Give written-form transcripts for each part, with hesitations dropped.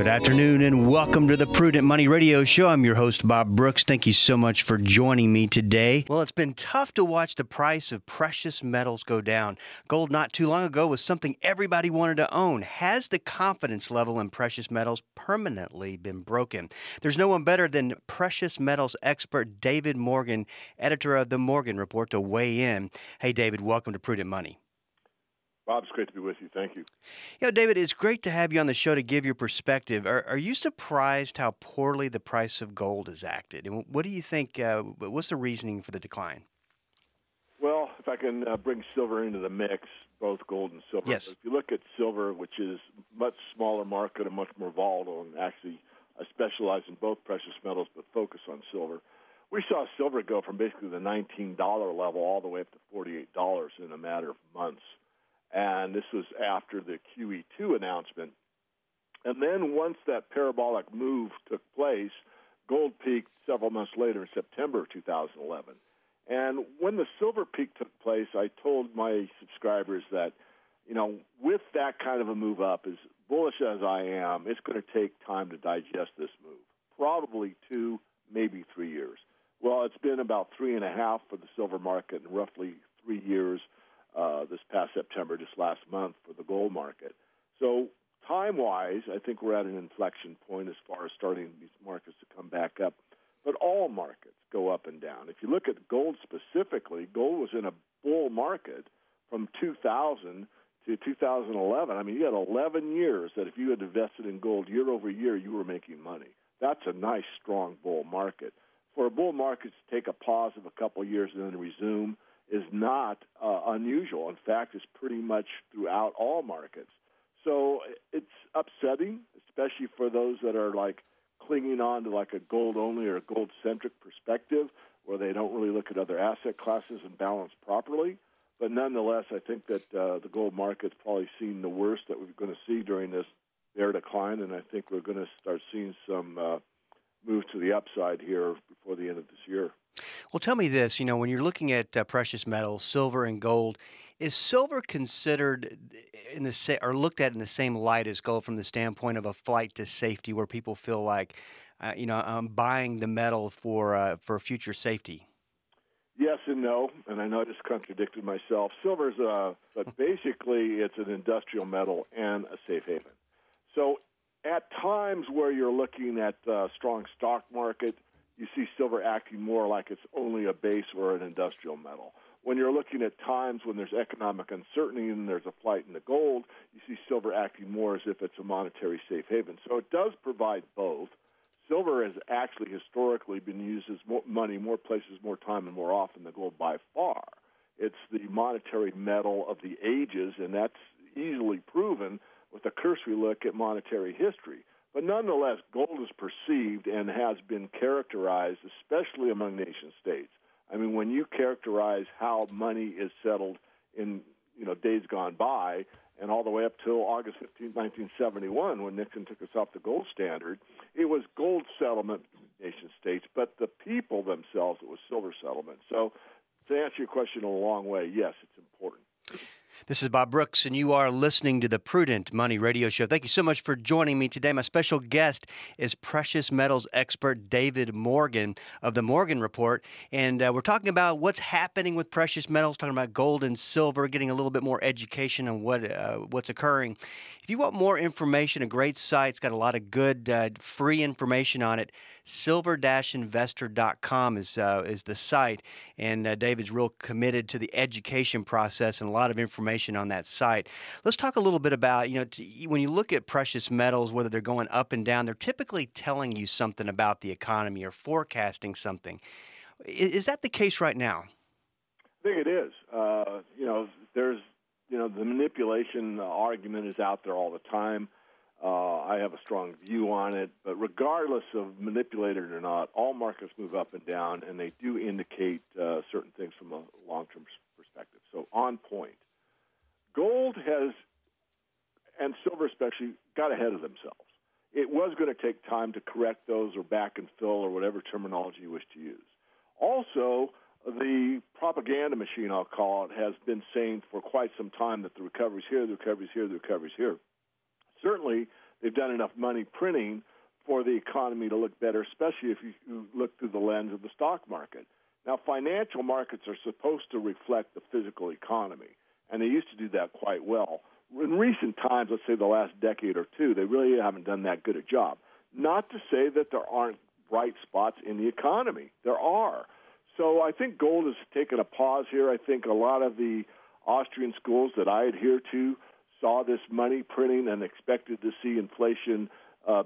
Good afternoon and welcome to the Prudent Money Radio Show. I'm your host, Bob Brooks. Thank you so much for joining me today. Well, it's been tough to watch the price of precious metals go down. Gold not too long ago was something everybody wanted to own. Has the confidence level in precious metals permanently been broken? There's no one better than precious metals expert David Morgan, editor of the Morgan Report, to weigh in. Hey, David, welcome to Prudent Money. Bob, it's great to be with you. Thank you. David, it's great to have you on the show to give your perspective. Are you surprised how poorly the price of gold has acted? And what do you think, what's the reasoning for the decline? Well, if I can bring silver into the mix, both gold and silver. Yes. If you look at silver, which is a much smaller market and much more volatile, and actually I specialize in both precious metals but focus on silver, we saw silver go from basically the $19 level all the way up to $48 in a matter of months. And this was after the QE2 announcement. And then once that parabolic move took place, gold peaked several months later in September of 2011. And when the silver peak took place, I told my subscribers that, with that kind of a move up, as bullish as I am, it's going to take time to digest this move, probably 2, maybe 3 years. Well, it's been about 3.5 for the silver market and roughly 3 years this past September, just last month, for the gold market. So time-wise, I think we're at an inflection point as far as starting these markets to come back up. But all markets go up and down. If you look at gold specifically, gold was in a bull market from 2000 to 2011. I mean, you had 11 years that if you had invested in gold year over year, you were making money. That's a nice, strong bull market. For a bull market to take a pause of a couple of years and then resume is not unusual. In fact, it's pretty much throughout all markets. So it's upsetting, especially for those that are clinging on to a gold-only or a gold-centric perspective where they don't really look at other asset classes and balance properly. But nonetheless, I think that the gold market's probably seen the worst that we're going to see during this bear decline, and I think we're going to start seeing some move to the upside here before the end of this year. Well, tell me this, when you're looking at precious metals, silver and gold, is silver considered or looked at in the same light as gold from the standpoint of a flight to safety where people feel like, I'm buying the metal for future safety? Yes and no, and I know I just contradicted myself. Silver's, but basically it's an industrial metal and a safe haven. So at times where you're looking at a strong stock market, you see silver acting more like it's only a base or an industrial metal. When you're looking at times when there's economic uncertainty and there's a flight into gold, you see silver acting more as if it's a monetary safe haven. So it does provide both. Silver has actually historically been used as more money, more places, more time, and more often than gold by far. It's the monetary metal of the ages, and that's easily proven with a cursory look at monetary history. But nonetheless, gold is perceived and has been characterized, especially among nation states. I mean, when you characterize how money is settled in days gone by, and all the way up till August 15, 1971, when Nixon took us off the gold standard, it was gold settlement between nation states, but the people themselves, it was silver settlement. So to answer your question in a long way, yes, it's important. This is Bob Brooks, and you are listening to the Prudent Money Radio Show. Thank you so much for joining me today. My special guest is precious metals expert David Morgan of the Morgan Report, and we're talking about what's happening with precious metals, talking about gold and silver, getting a little bit more education on what's occurring. If you want more information, a great site. It's got a lot of good free information on it. Silver-investor.com is the site, and David's real committed to the education process and a lot of information on that site. Let's talk a little bit about, when you look at precious metals, whether they're going up and down, they're typically telling you something about the economy or forecasting something. Is that the case right now? I think it is. There's, the manipulation argument is out there all the time. I have a strong view on it, but regardless of manipulated or not, all markets move up and down, and they do indicate certain things from a long-term perspective. So on point. Gold has, and silver especially, got ahead of themselves. It was going to take time to correct those or back and fill or whatever terminology you wish to use. Also, the propaganda machine, I'll call it, has been saying for quite some time that the recovery's here, the recovery's here, the recovery's here. Certainly, they've done enough money printing for the economy to look better, especially if you look through the lens of the stock market. Now, financial markets are supposed to reflect the physical economy, and they used to do that quite well. In recent times, let's say the last decade or two, they really haven't done that good a job. Not to say that there aren't bright spots in the economy. There are. So I think gold has taken a pause here. I think a lot of the Austrian schools that I adhere to saw this money printing and expected to see inflation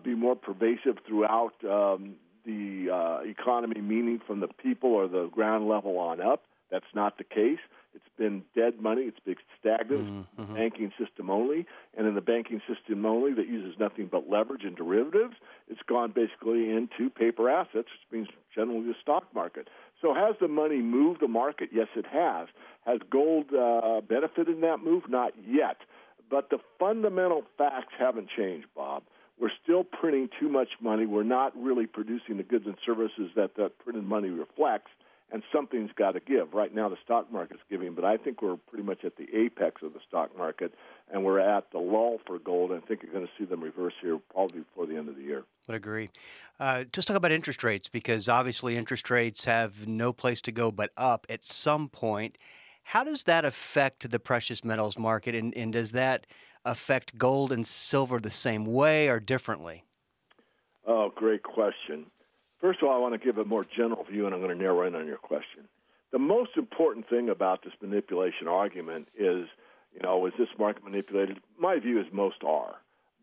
be more pervasive throughout the economy, meaning from the people or the ground level on up. That's not the case. It's been dead money. It's been stagnant, banking system only. And in the banking system only that uses nothing but leverage and derivatives, it's gone basically into paper assets, which means generally the stock market. So has the money moved the market? Yes, it has. Has gold benefited in that move? Not yet. But the fundamental facts haven't changed, Bob. We're still printing too much money. We're not really producing the goods and services that printed money reflects, and something's got to give. Right now the stock market's giving, but I think we're pretty much at the apex of the stock market, and we're at the lull for gold. I think you're going to see them reverse here probably before the end of the year. Would agree. Just talk about interest rates, because obviously interest rates have no place to go but up at some point. How does that affect the precious metals market, and does that affect gold and silver the same way or differently? Oh, great question. First of all, I want to give a more general view, and I'm going to narrow in on your question. The most important thing about this manipulation argument is, is this market manipulated? My view is most are.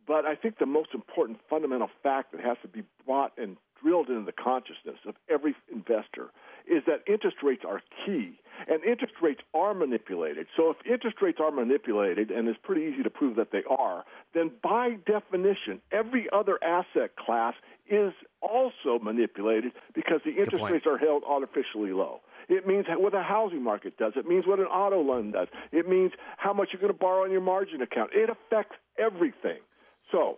But I think the most important fundamental fact that has to be brought and drilled into the consciousness of every investor is that interest rates are key, and interest rates are manipulated. So if interest rates are manipulated, and it's pretty easy to prove that they are, then by definition, every other asset class is also manipulated because the interest rates are held artificially low. It means what a housing market does. It means what an auto loan does. It means how much you're going to borrow on your margin account. It affects everything. So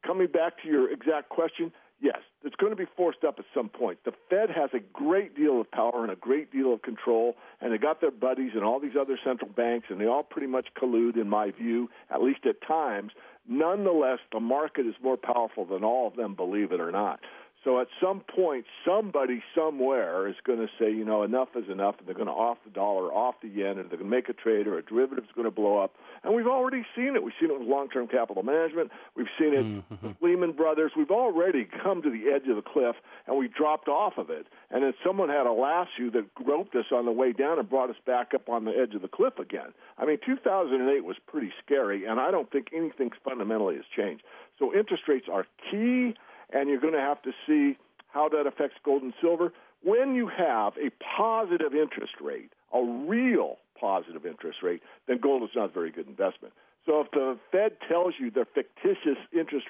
coming back to your exact question, yes, it's going to be forced up at some point. The Fed has a great deal of power and a great deal of control, and they got their buddies and all these other central banks, and they all pretty much collude, in my view, at least at times. Nonetheless, the market is more powerful than all of them, believe it or not. So at some point, somebody somewhere is going to say, enough is enough, and they're going to off the dollar, off the yen, and they're going to make a trade, or a derivative is going to blow up. And we've already seen it. We've seen it with long-term capital management. We've seen it with Lehman Brothers. We've already come to the edge of the cliff, and we dropped off of it. And then someone had a lasso that roped us on the way down and brought us back up on the edge of the cliff again. I mean, 2008 was pretty scary, and I don't think anything fundamentally has changed. So interest rates are key, and you're going to have to see how that affects gold and silver. When you have a positive interest rate, a real positive interest rate, then gold is not a very good investment. So if the Fed tells you their fictitious interest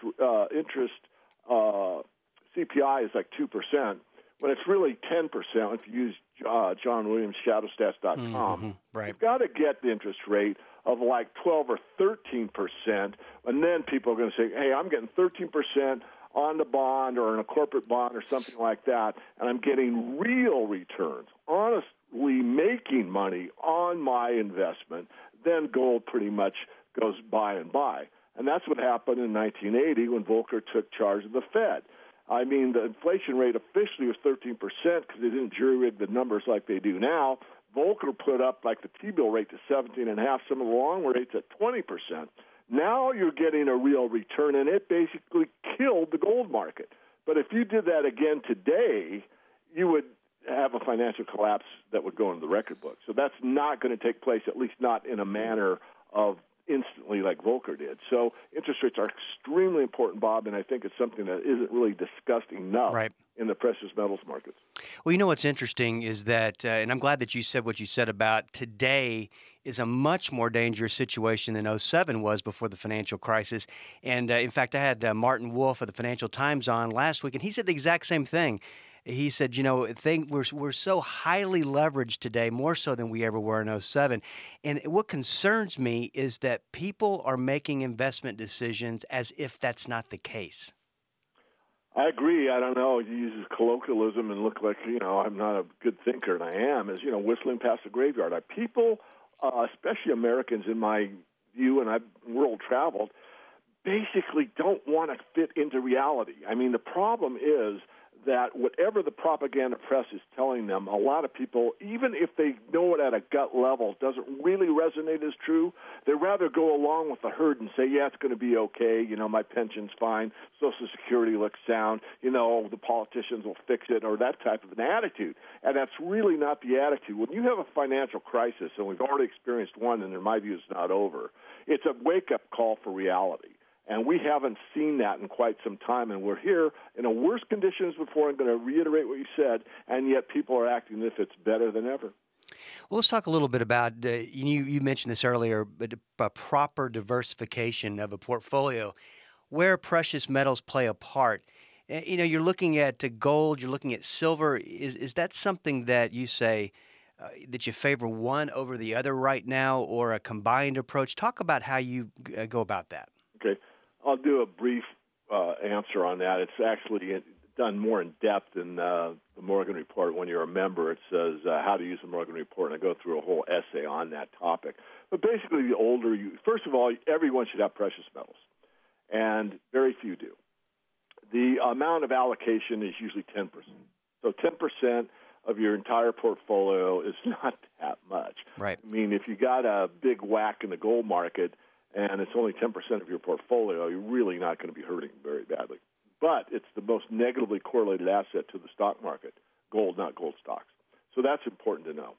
CPI is like 2%, when it's really 10%, if you use John Williams, shadowstats.com, you've got to get the interest rate of like 12 or 13%, and then people are going to say, hey, I'm getting 13% on the bond or in a corporate bond or something like that, and I'm getting real returns, honestly making money on my investment, then gold pretty much goes by and by. And that's what happened in 1980 when Volcker took charge of the Fed. I mean, the inflation rate officially was 13% because they didn't jury-rig the numbers like they do now. Volcker put up like the T-bill rate to 17.5%, some of the long rates at 20%. Now you're getting a real return, and it basically killed the gold market. But if you did that again today, you would have a financial collapse that would go into the record book. So that's not going to take place, at least not in a manner of instantly like Volcker did. So interest rates are extremely important, Bob, and I think it's something that isn't really discussed enough in the precious metals markets. Well, what's interesting is that, and I'm glad that you said what you said about today is a much more dangerous situation than 2007 was before the financial crisis. And in fact, I had Martin Wolf of the Financial Times on last week, and he said the exact same thing. He said, we're so highly leveraged today, more so than we ever were in 2007. And what concerns me is that people are making investment decisions as if that's not the case. I agree. I don't know. He uses colloquialism and look like, I'm not a good thinker, and I am, is, whistling past the graveyard. People, especially Americans in my view, and I've world traveled, basically don't want to fit into reality. I mean, the problem is that whatever the propaganda press is telling them, a lot of people, even if they know it at a gut level, doesn't really resonate as true. They rather go along with the herd and say, yeah, it's going to be okay. You know, my pension's fine. Social Security looks sound. You know, the politicians will fix it, or that type of an attitude. And that's really not the attitude. When you have a financial crisis, and we've already experienced one, and in my view, it's not over, it's a wake-up call for reality. And we haven't seen that in quite some time, and we're here in a worse conditions before. I'm going to reiterate what you said, and yet people are acting as if it's better than ever. Well, let's talk a little bit about, you mentioned this earlier, but a proper diversification of a portfolio, where precious metals play a part. You know, you're looking at gold, you're looking at silver. Is that something that you say that you favor one over the other right now, or a combined approach? Talk about how you go about that. Okay. I'll do a brief answer on that. It's actually done more in depth in the Morgan Report. When you're a member, it says how to use the Morgan Report, and I go through a whole essay on that topic. But basically, the older you, first of all, everyone should have precious metals, and very few do. The amount of allocation is usually 10%. So 10% of your entire portfolio is not that much. Right. I mean, if you got a big whack in the gold market, and it's only 10% of your portfolio, you're really not going to be hurting very badly. But it's the most negatively correlated asset to the stock market, gold, not gold stocks. So that's important to know.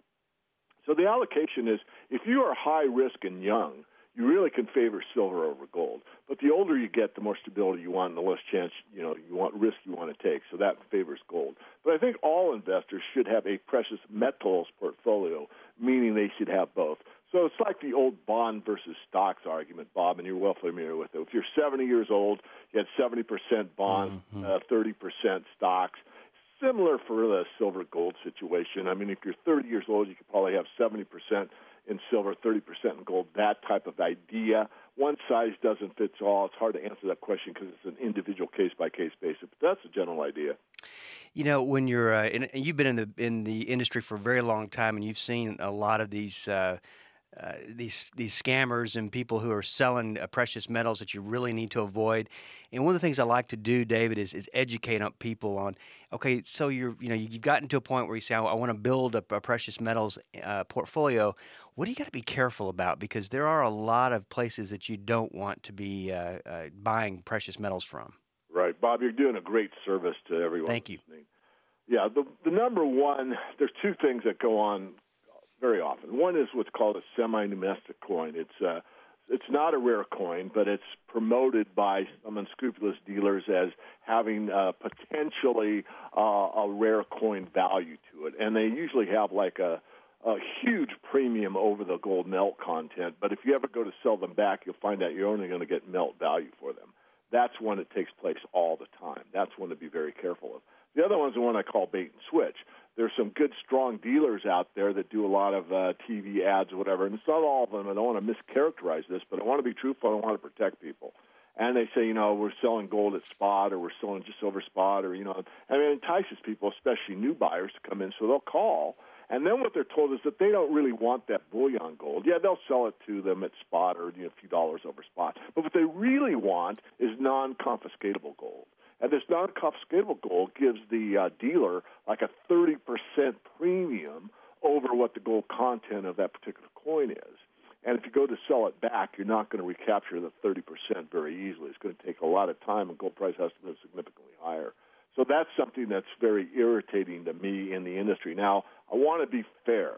So the allocation is, if you are high risk and young, you really can favor silver over gold. But the older you get, the more stability you want and the less chance, you want risk you want to take. So that favors gold. But I think all investors should have a precious metals portfolio, meaning they should have both. So it's like the old bond versus stocks argument, Bob, and you're well familiar with it. If you're 70 years old, you had 70% bonds, 30% stocks. Similar for the silver-gold situation. I mean, if you're 30 years old, you could probably have 70% in silver, 30% in gold, that type of idea. One size doesn't fit all. It's hard to answer that question because it's an individual case-by-case basis, but that's the general idea. You know, when you're, and you've been in the industry for a very long time, and you've seen a lot of these scammers and people who are selling precious metals that you really need to avoid. And one of the things I like to do, David, is educate people on, okay, so you've gotten to a point where you say, I want to build a precious metals portfolio. What do you got to be careful about? Because there are a lot of places that you don't want to be buying precious metals from. Right. Bob, you're doing a great service to everyone. Thank you. Listening. Yeah, the number one, there's two things that go on very often. One is what's called a semi-domestic coin. It's not a rare coin, but it's promoted by some unscrupulous dealers as having potentially a rare coin value to it. And they usually have like a huge premium over the gold melt content. But if you ever go to sell them back, you'll find out you're only going to get melt value for them. That's one that takes place all the time. That's one to be very careful of. The other one's the one I call bait and switch. There's some good, strong dealers out there that do a lot of TV ads or whatever, and it's not all of them. I don't want to mischaracterize this, but I want to be truthful. I want to protect people. And they say, we're selling gold at spot, or we're selling just over spot, or, and it entices people, especially new buyers, to come in, so they'll call. And then what they're told is that they don't really want that bullion gold. Yeah, they'll sell it to them at spot or a few dollars over spot. But what they really want is non-confiscatable gold. And this non-confiscatable gold gives the dealer like a 30% premium over what the gold content of that particular coin is. And if you go to sell it back, you're not going to recapture the 30% very easily. It's going to take a lot of time, and gold price has to go significantly higher. So that's something that's very irritating to me in the industry. Now, I want to be fair.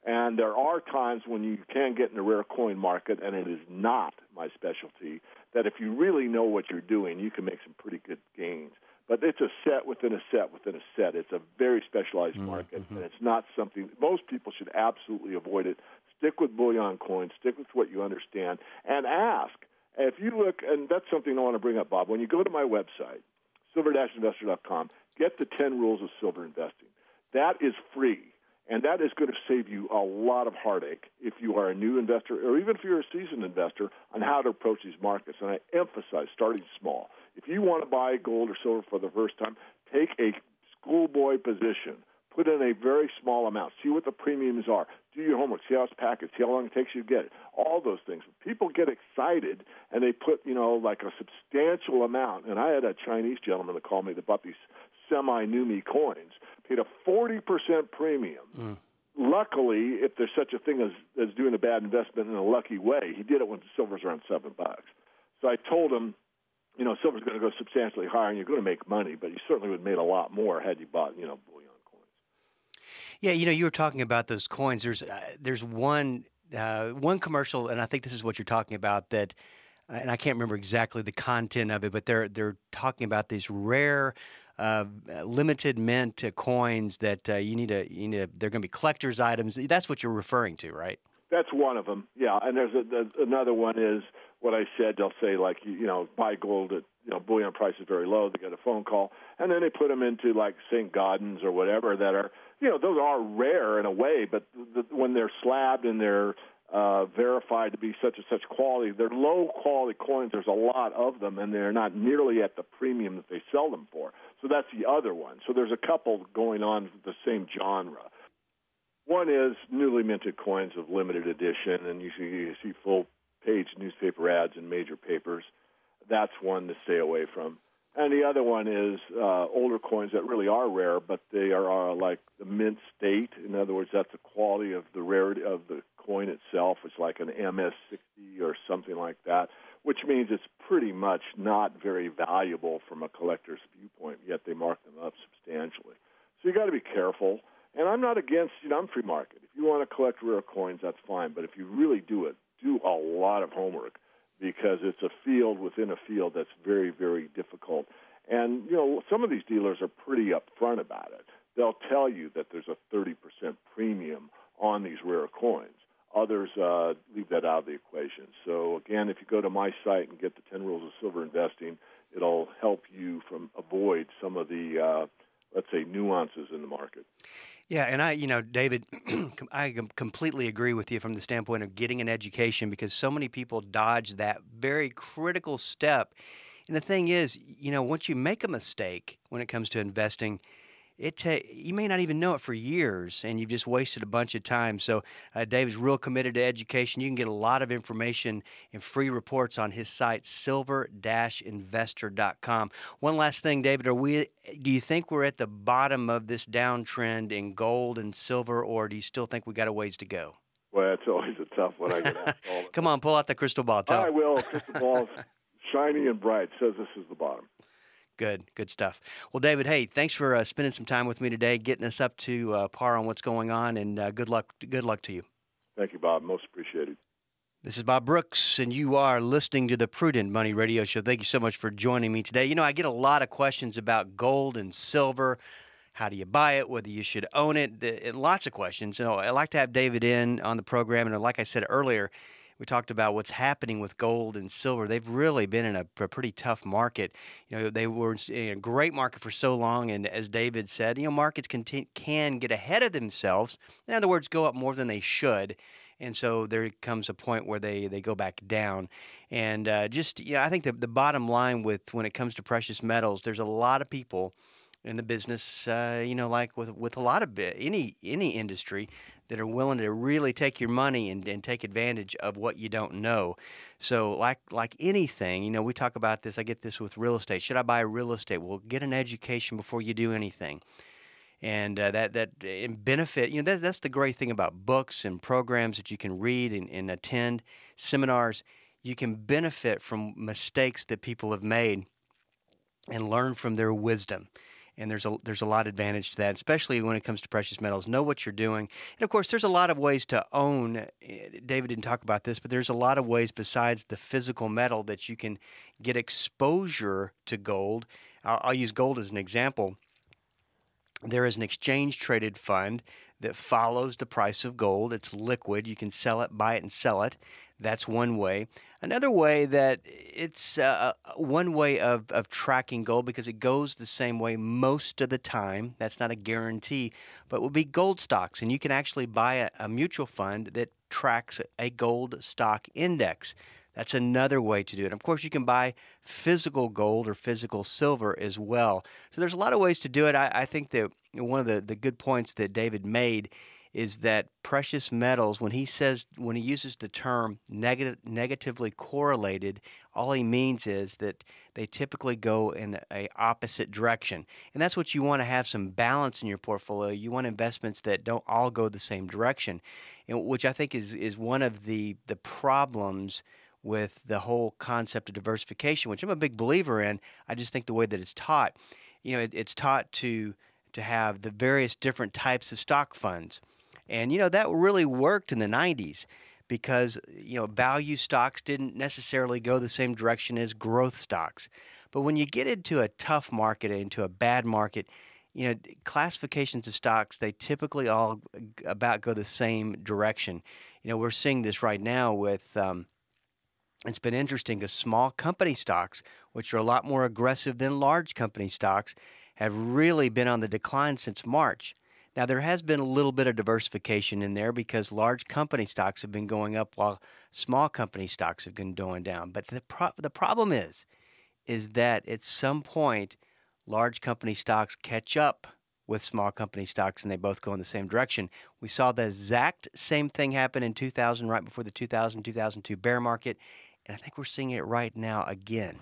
And there are times when you can get in the rare coin market, and it is not my specialty, that if you really know what you're doing, you can make some pretty good gains. But it's a set within a set within a set. It's a very specialized market, and it's not something – most people should absolutely avoid it. Stick with bullion coins. Stick with what you understand. And ask. If you look – and that's something I want to bring up, Bob. When you go to my website, silver-investor.com, get the 10 rules of silver investing. That is free. And that is going to save you a lot of heartache if you are a new investor or even if you're a seasoned investor on how to approach these markets. And I emphasize starting small. If you want to buy gold or silver for the first time, take a schoolboy position. Put in a very small amount. See what the premiums are. Do your homework. See how it's packaged. See how long it takes you to get it. All those things. People get excited, and they put, like a substantial amount. And I had a Chinese gentleman that called me that bought these semi-new-me coins, paid a 40% premium. Luckily, if there's such a thing as doing a bad investment in a lucky way, he did it when silver's around $7. So I told him, silver's going to go substantially higher, and you're going to make money, but you certainly would have made a lot more had you bought, bullion coins. Yeah, you were talking about those coins. There's one commercial, and I think this is what you're talking about, that, and I can't remember exactly the content of it, but they're talking about these rare limited mint coins that you need to, they're going to be collector's items. That's what you're referring to, right? That's one of them, yeah. And there's another one is what I said. They'll say, like, buy gold at, bullion price is very low. They get a phone call, and then they put them into, like, St. Gaudens or whatever that are, those are rare in a way, but when they're slabbed and they're verified to be such and such quality, they're low-quality coins. There's a lot of them, and they're not nearly at the premium that they sell them for. So that's the other one. So there's a couple going on with the same genre. One is newly minted coins of limited edition, and you see full-page newspaper ads in major papers. That's one to stay away from. And the other one is older coins that really are rare, but they are like the mint state. In other words, that's the quality of the rarity of the coin itself. It's like an MS-60 or something like that, which means it's pretty much not very valuable from a collector's viewpoint, yet they mark them up substantially. So you got to be careful. And I'm not against, I'm free market. If you want to collect rare coins, that's fine. But if you really do it, do a lot of homework, because it's a field within a field that's very, very difficult. And, some of these dealers are pretty upfront about it. They'll tell you that there's a 30% premium on these rare coins. Others leave that out of the equation. So, again, if you go to my site and get the 10 Rules of Silver Investing, it'll help you avoid some of the, let's say, nuances in the market. Yeah, and David, I completely agree with you from the standpoint of getting an education, because so many people dodge that very critical step. And the thing is, once you make a mistake when it comes to investing, you may not even know it for years, and you've just wasted a bunch of time. So David's real committed to education. You can get a lot of information and free reports on his site, silver-investor.com. One last thing, David, do you think we're at the bottom of this downtrend in gold and silver, or do you still think we got a ways to go? Well, it's always a tough one. I get asked all the Come on, pull out the crystal ball. I will. Crystal ball's shiny and bright. Says this is the bottom. Good stuff. Well, David, hey, thanks for spending some time with me today, getting us up to par on what's going on, and good luck to you. Thank you, Bob. Most appreciated. This is Bob Brooks, and you are listening to the Prudent Money Radio Show. Thank you so much for joining me today. I get a lot of questions about gold and silver. How do you buy it? Whether you should own it? Lots of questions. I like to have David in on the program, and like I said earlier, we talked about what's happening with gold and silver. They've really been in a pretty tough market. They were in a great market for so long, and as David said, markets can get ahead of themselves. In other words, go up more than they should, and so there comes a point where they go back down. And I think the bottom line when it comes to precious metals, there's a lot of people in the business, like with a lot of any industry, that are willing to really take your money and take advantage of what you don't know. So like anything, we talk about this. I get this with real estate. Should I buy real estate? Well, get an education before you do anything. And that benefit, that's the great thing about books and programs that you can read and attend, seminars. You can benefit from mistakes that people have made and learn from their wisdom. And there's a lot of advantage to that, especially when it comes to precious metals. Know what you're doing. And, of course, there's a lot of ways to own. David didn't talk about this, but there's a lot of ways besides the physical metal that you can get exposure to gold. I'll use gold as an example. There is an exchange-traded fund that follows the price of gold. It's liquid. You can sell it, buy it, and sell it. That's one way. Another way that it's one way of tracking gold, because it goes the same way most of the time. That's not a guarantee, but would be gold stocks. And you can actually buy a mutual fund that tracks a gold stock index. That's another way to do it. Of course, you can buy physical gold or physical silver as well. So there's a lot of ways to do it. I think that one of the good points that David made is that precious metals, when he uses the term negatively correlated, all he means is that they typically go in a opposite direction. And that's what you want, to have some balance in your portfolio. You want investments that don't all go the same direction, and which I think is one of the problems with the whole concept of diversification, which I'm a big believer in. I just think the way that it's taught, it's taught to have the various different types of stock funds. And, that really worked in the 90s because, value stocks didn't necessarily go the same direction as growth stocks. But when you get into a tough market, into a bad market, classifications of stocks, they typically all about go the same direction. We're seeing this right now with, it's been interesting because small company stocks, which are a lot more aggressive than large company stocks, have really been on the decline since March. Now, there has been a little bit of diversification in there because large company stocks have been going up while small company stocks have been going down. But the problem is that at some point, large company stocks catch up with small company stocks and they both go in the same direction. We saw the exact same thing happen in 2000, right before the 2002 bear market. And I think we're seeing it right now again.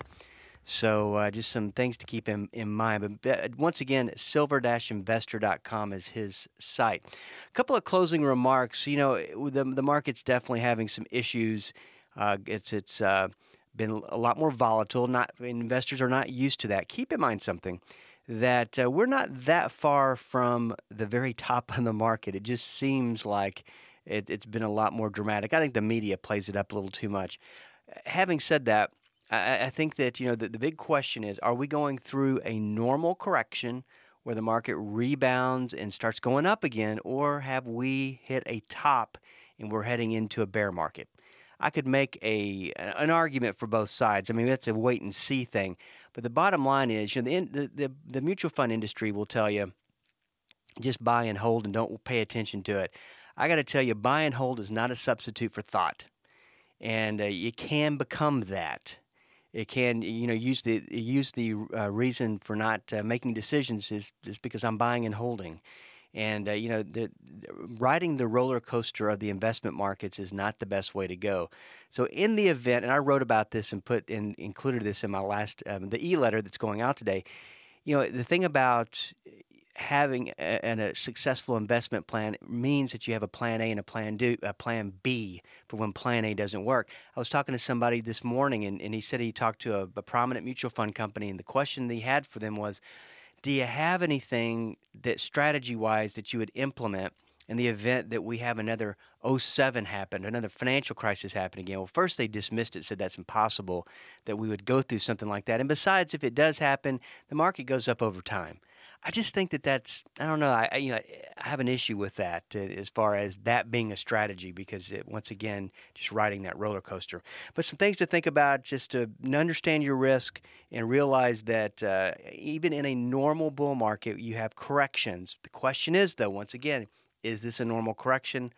So just some things to keep in mind. But once again, silver-investor.com is his site. A couple of closing remarks. The market's definitely having some issues. It's been a lot more volatile. Investors are not used to that. Keep in mind something, that we're not that far from the very top of the market. It just seems like it's been a lot more dramatic. I think the media plays it up a little too much. Having said that, I think that, the big question is, are we going through a normal correction where the market rebounds and starts going up again, or have we hit a top and we're heading into a bear market? I could make an argument for both sides. I mean, that's a wait and see thing. But the bottom line is, the mutual fund industry will tell you, just buy and hold and don't pay attention to it. I got to tell you, buy and hold is not a substitute for thought. And it can become that. It can, use the reason for not making decisions is because I'm buying and holding. And, riding the roller coaster of the investment markets is not the best way to go. So in the event, and I wrote about this and included this in my last, the e-letter that's going out today, the thing about having a successful investment plan means that you have a plan A and a plan B for when plan A doesn't work. I was talking to somebody this morning, and he said he talked to a prominent mutual fund company, and the question that he had for them was, do you have anything that strategy-wise that you would implement in the event that we have another '07 happen, another financial crisis happen again? Well, first they dismissed it, said that's impossible that we would go through something like that. And besides, if it does happen, the market goes up over time. I just think that's, I don't know, I have an issue with that as far as that being a strategy, because once again, just riding that roller coaster. But some things to think about, just to understand your risk and realize that even in a normal bull market, you have corrections. The question is, though, once again, is this a normal correction,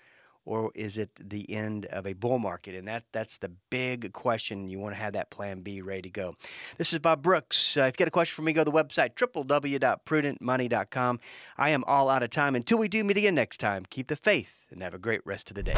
or is it the end of a bull market? And that's the big question. You want to have that plan B ready to go. This is Bob Brooks. If you got a question for me, go to the website, www.prudentmoney.com. I am all out of time. Until we do meet again next time, keep the faith and have a great rest of the day.